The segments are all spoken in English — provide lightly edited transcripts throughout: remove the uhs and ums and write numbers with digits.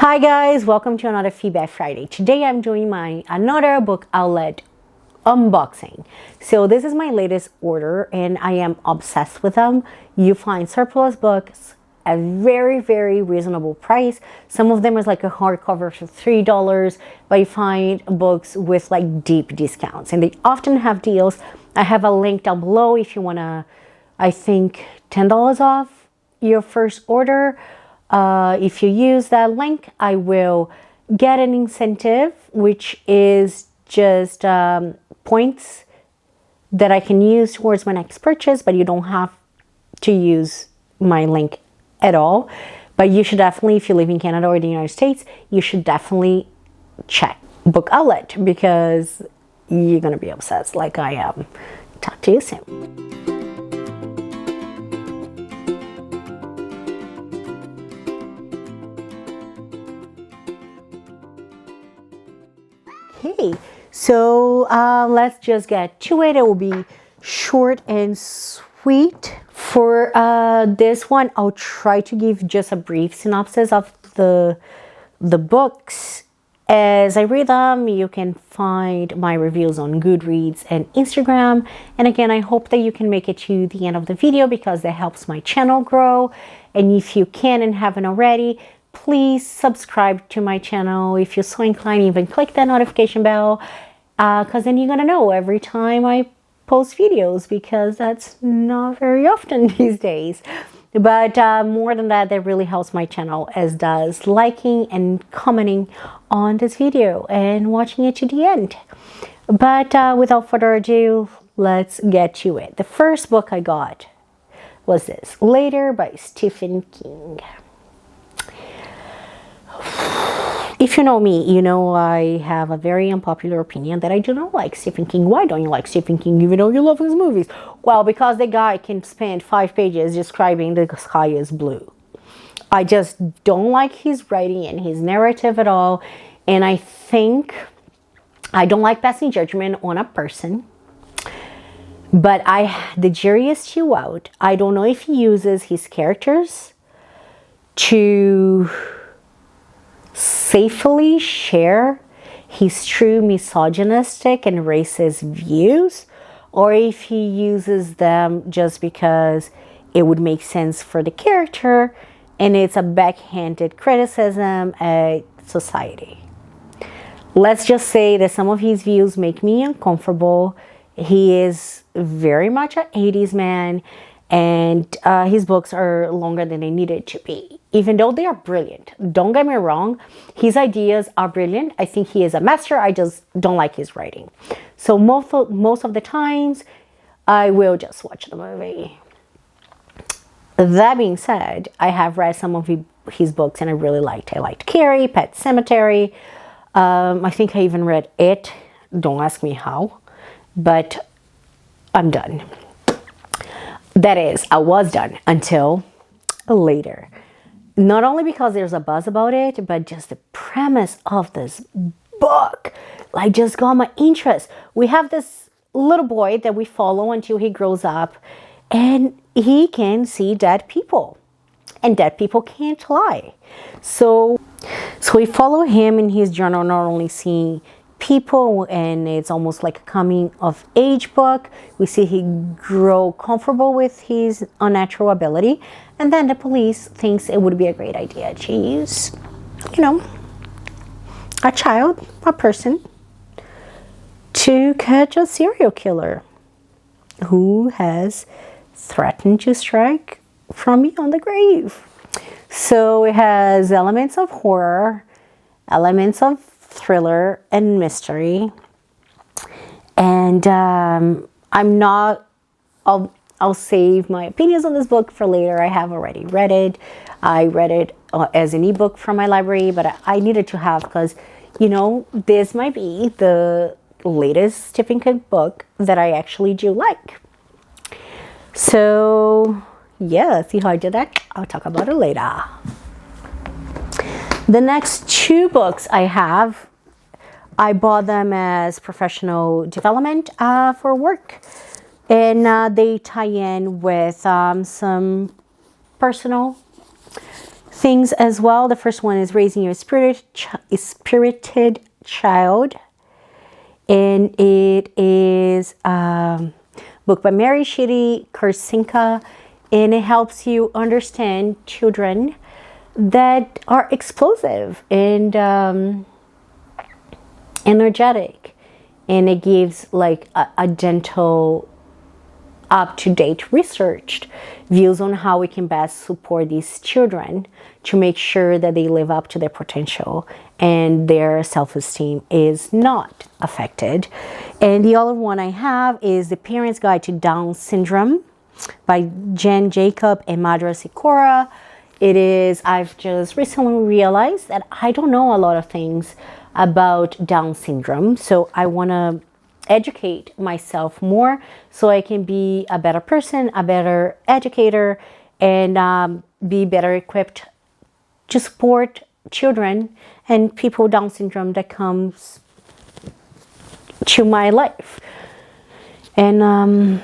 Hi guys, welcome to another Feedback Friday. Today I'm doing my another book outlet unboxing. So this is my latest order and I am obsessed with them. You find surplus books at very reasonable price. Some of them is like a hardcover for $3, but you find books with like deep discounts and they often have deals. I have a link down below if you wanna, I think $10 off your first order. If you use that link, I will get an incentive, which is just points that I can use towards my next purchase, but you don't have to use my link at all. But you should definitely, if you live in Canada or the United States, you should definitely check Book Outlet because you're going to be obsessed like I am. Talk to you soon. Okay, so let's just get to it. It will be short and sweet. For this one, I'll try to give just a brief synopsis of the books. As I read them, you can find my reviews on Goodreads and Instagram. And again, I hope that you can make it to the end of the video because that helps my channel grow. And if you can and haven't already, please subscribe to my channel. If you're so inclined, even click that notification bell because then you're gonna know every time I post videos because that's not very often these days. But more than that, that really helps my channel, as does liking and commenting on this video and watching it to the end. But without further ado, let's get to it. The first book I got was this, Later by Stephen King. If you know me, you know I have a very unpopular opinion that I do not like Stephen King. Why don't you like Stephen King even though you love his movies? Well, because the guy can spend 5 pages describing the sky is blue. I just don't like his writing and his narrative at all. And I think I don't like passing judgment on a person. But the jury is still out. I don't know if he uses his characters to safely share his true misogynistic and racist views, or if he uses them just because it would make sense for the character and it's a backhanded criticism at society. Let's just say that some of his views make me uncomfortable. He is very much an 80s man, and his books are longer than they needed to be, even though they are brilliant. Don't get me wrong, his ideas are brilliant. I think he is a master. I just don't like his writing. So most of the times, I will just watch the movie. That being said, I have read some of his books and I really liked. I liked Carrie, Pet Sematary. I think I even read It. Don't ask me how, but I'm done. That is, I was done until later. Not only because there's a buzz about it, but just the premise of this book, like, just got my interest. We have this little boy that we follow until he grows up, and he can see dead people, and dead people can't lie. So we follow him in his journal, not only seeing people, and it's almost like a coming of age book. We see he grow comfortable with his unnatural ability, and then the police thinks it would be a great idea to use, you know, a child, a person, to catch a serial killer who has threatened to strike from beyond the grave. So it has elements of horror, elements of thriller and mystery, and I'll save my opinions on this book for later. I have already read it. I read it as an ebook from my library, but I needed to have, because, you know, this might be the latest Stephen King book that I actually do like. So yeah, see how I did that? I'll talk about it later. The next 2 books I have, I bought them as professional development for work. And they tie in with some personal things as well. The first one is Raising Your Spirited Child. And it is a book by Mary Shitty Karsinka. And it helps you understand children that are explosive and energetic. And it gives like a gentle, up-to-date researched views on how we can best support these children to make sure that they live up to their potential and their self-esteem is not affected. And the other one I have is The Parent's Guide to Down Syndrome by Jen Jacob and Madras Sikora. I've just recently realized that I don't know a lot of things about Down syndrome, so I want to educate myself more so I can be a better person, a better educator, and be better equipped to support children and people with Down syndrome that comes to my life. And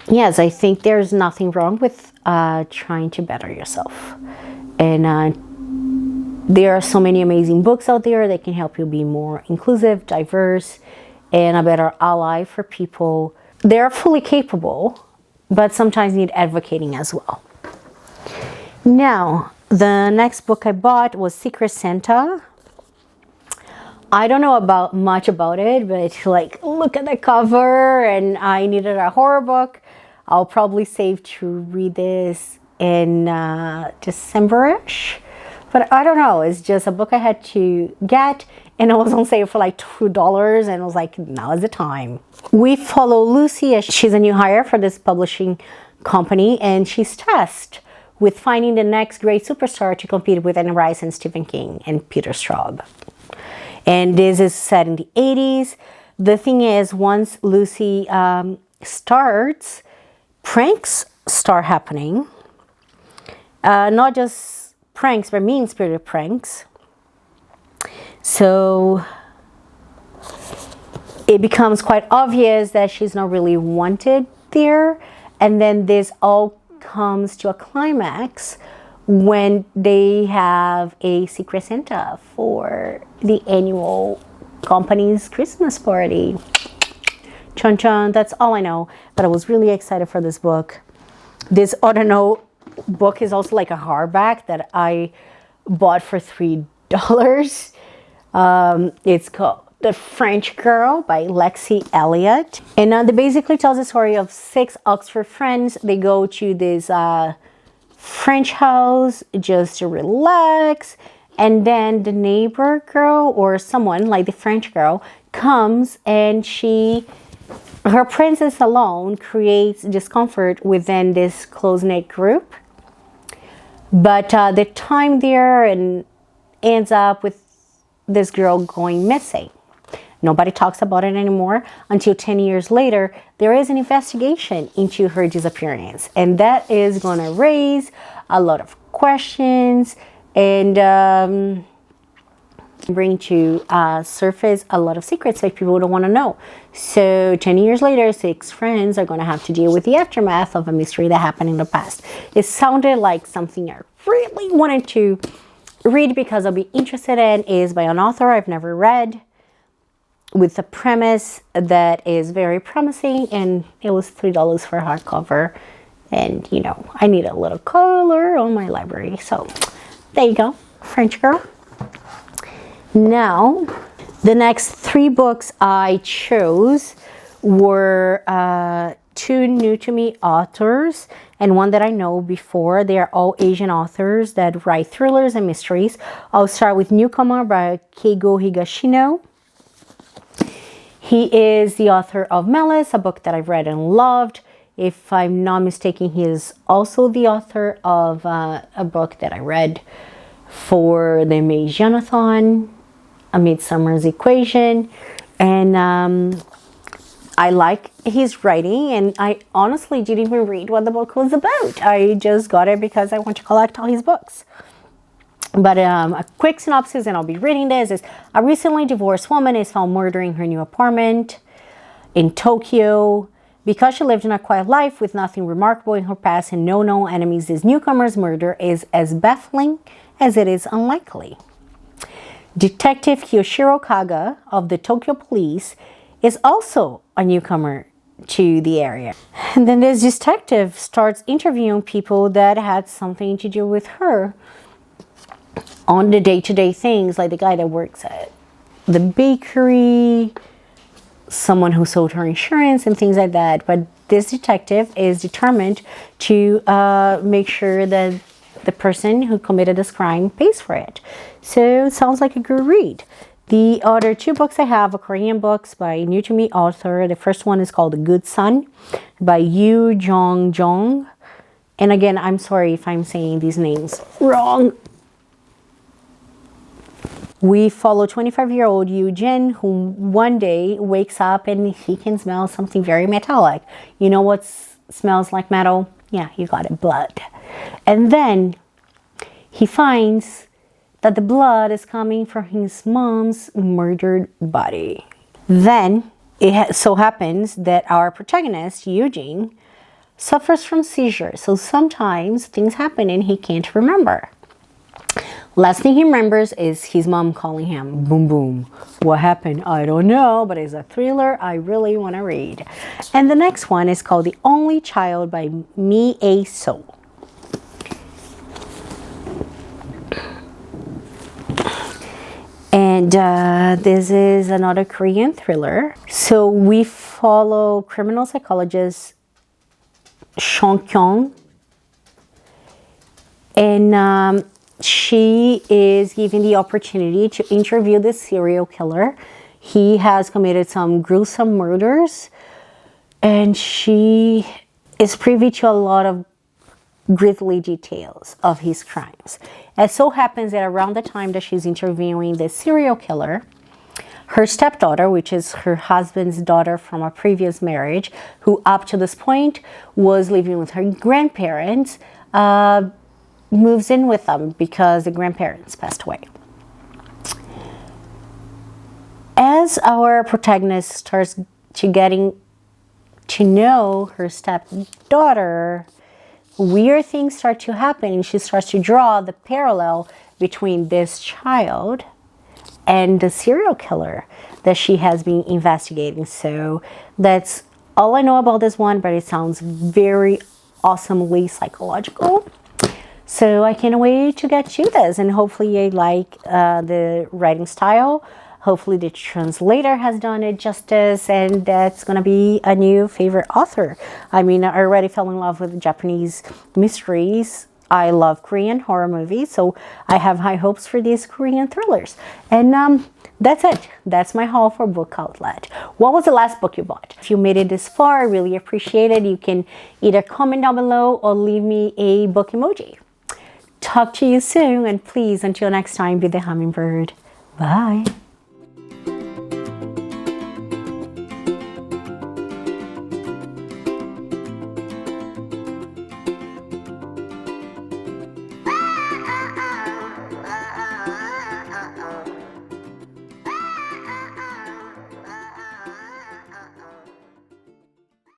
yes, I think there's nothing wrong with trying to better yourself. And there are so many amazing books out there that can help you be more inclusive, diverse, and a better ally for people. They're fully capable, but sometimes need advocating as well. Now, the next book I bought was Secret Santa. I don't know much about it, but like, look at the cover, and I needed a horror book. I'll probably save to read this in December-ish. But I don't know, it's just a book I had to get, and it was on sale for like $2, and I was like, now is the time. We follow Lucy as she's a new hire for this publishing company, and she's tasked with finding the next great superstar to compete with Anne Rice and Stephen King and Peter Straub. And this is set in the 80s. The thing is, once Lucy starts, pranks start happening. Not just pranks, but mean-spirited pranks. So it becomes quite obvious that she's not really wanted there. And then this all comes to a climax when they have a Secret Santa for the annual company's Christmas party. Chun chun, that's all I know. But I was really excited for this book. This Autumnal book is also like a hardback that I bought for $3. It's called The French Girl by Lexi Elliott. And it basically tells the story of 6 Oxford friends. They go to this French house just to relax. And then the neighbor girl or someone like the French girl comes, and her princess alone creates discomfort within this close-knit group. But the time there and ends up with this girl going missing. Nobody talks about it anymore until 10 years later, there is an investigation into her disappearance. And that is going to raise a lot of questions and bring to surface a lot of secrets that people don't want to know. So 10 years later, 6 friends are going to have to deal with the aftermath of a mystery that happened in the past. It sounded like something I really wanted to read because I'll be interested in. Is by an author I've never read, with a premise that is very promising, and it was $3 for a hardcover. And you know, I need a little color on my library. So there you go, French Girl. Now, the next 3 books I chose were 2 new to me authors and one that I know before. They are all Asian authors that write thrillers and mysteries. I'll start with Newcomer by Keigo Higashino. He is the author of Malice, a book that I've read and loved. If I'm not mistaken, he is also the author of a book that I read for the May Jonathon, A Midsummer's Equation. And I like his writing, and I honestly didn't even read what the book was about. I just got it because I want to collect all his books. But a quick synopsis, and I'll be reading this, is a recently divorced woman is found murdering her new apartment in Tokyo. Because she lived in a quiet life with nothing remarkable in her past and no known enemies, this newcomer's murder is as baffling as it is unlikely. Detective Kiyoshiro Kaga of the Tokyo Police is also a newcomer to the area. And then this detective starts interviewing people that had something to do with her on the day-to-day things, like the guy that works at the bakery, someone who sold her insurance and things like that. But this detective is determined to make sure that the person who committed this crime pays for it. So it sounds like a good read. The other two books I have are Korean books by new to me author. The first one is called The Good Son by Yoo Jong-Jong. And again, I'm sorry if I'm saying these names wrong. We follow 25-year-old Yoo Jin, who one day wakes up and he can smell something very metallic. You know what smells like metal? Yeah, you got it, blood. And then he finds that the blood is coming from his mom's murdered body. Then it so happens that our protagonist, Eugene, suffers from seizures. So sometimes things happen and he can't remember. Last thing he remembers is his mom calling him. Boom, boom. What happened? I don't know, but it's a thriller I really want to read. And the next one is called The Only Child by Mi A So. And this is another Korean thriller. So we follow criminal psychologist Song Kyung. And she is given the opportunity to interview this serial killer. He has committed some gruesome murders. And she is privy to a lot of grisly details of his crimes. It so happens that around the time that she's interviewing the serial killer, her stepdaughter, which is her husband's daughter from a previous marriage, who up to this point was living with her grandparents, moves in with them because the grandparents passed away. As our protagonist starts to getting to know her stepdaughter, weird things start to happen, and she starts to draw the parallel between this child and the serial killer that she has been investigating. So that's all I know about this one, but it sounds very awesomely psychological. So I can't wait to get to this, and hopefully I like the writing style. Hopefully the translator has done it justice, and that's going to be a new favorite author. I mean, I already fell in love with Japanese mysteries. I love Korean horror movies, so I have high hopes for these Korean thrillers. And that's it. That's my haul for Book Outlet. What was the last book you bought? If you made it this far, I really appreciate it. You can either comment down below or leave me a book emoji. Talk to you soon, and please, until next time, be the hummingbird. Bye.